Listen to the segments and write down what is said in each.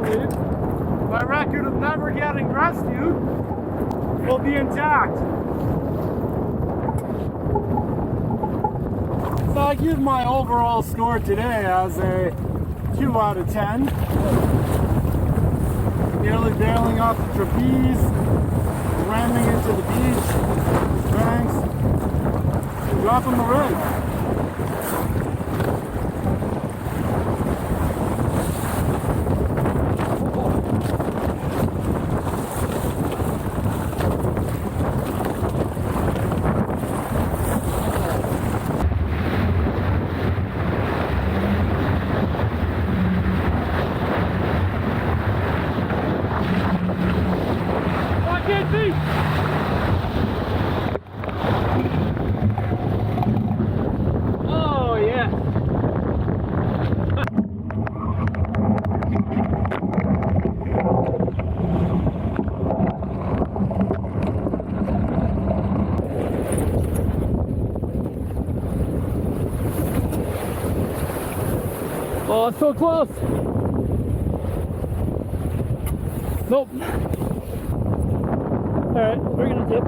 hopefully, my record of never getting rescued will be intact. So I give my overall score today as a 2 out of 10. Nearly bailing off the trapeze, ramming into the beach, banks, and dropping the rig. Oh yeah. Oh, it's so close. Nope. Alright, we're gonna dip.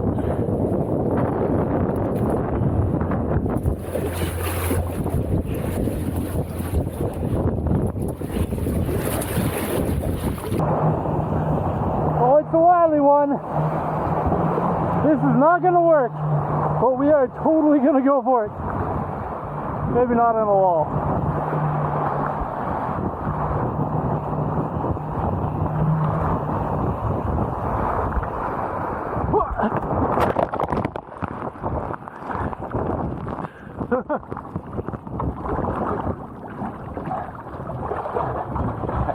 Oh, it's a wily one. This is not gonna work, but we are totally gonna go for it. Maybe not on a wall.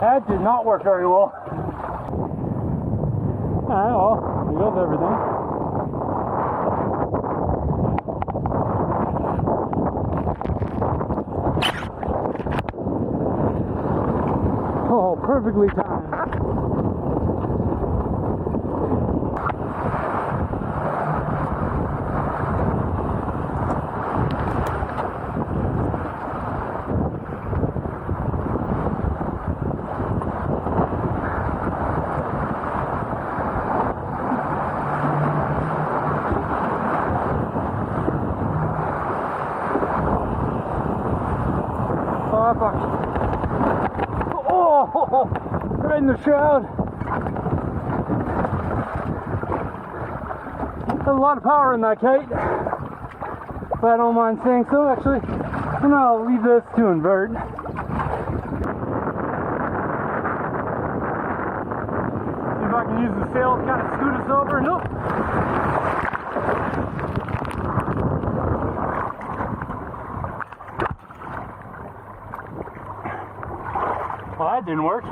That did not work very well. Alright, well, there goes everything. Oh, perfectly timed. Oh, fuck. Oh, right in the shroud. There's a lot of power in that kite, if I don't mind saying so. Actually, I'm gonna leave this to invert. See if I can use the sail to kind of scoot us over. Nope. Well, that didn't work.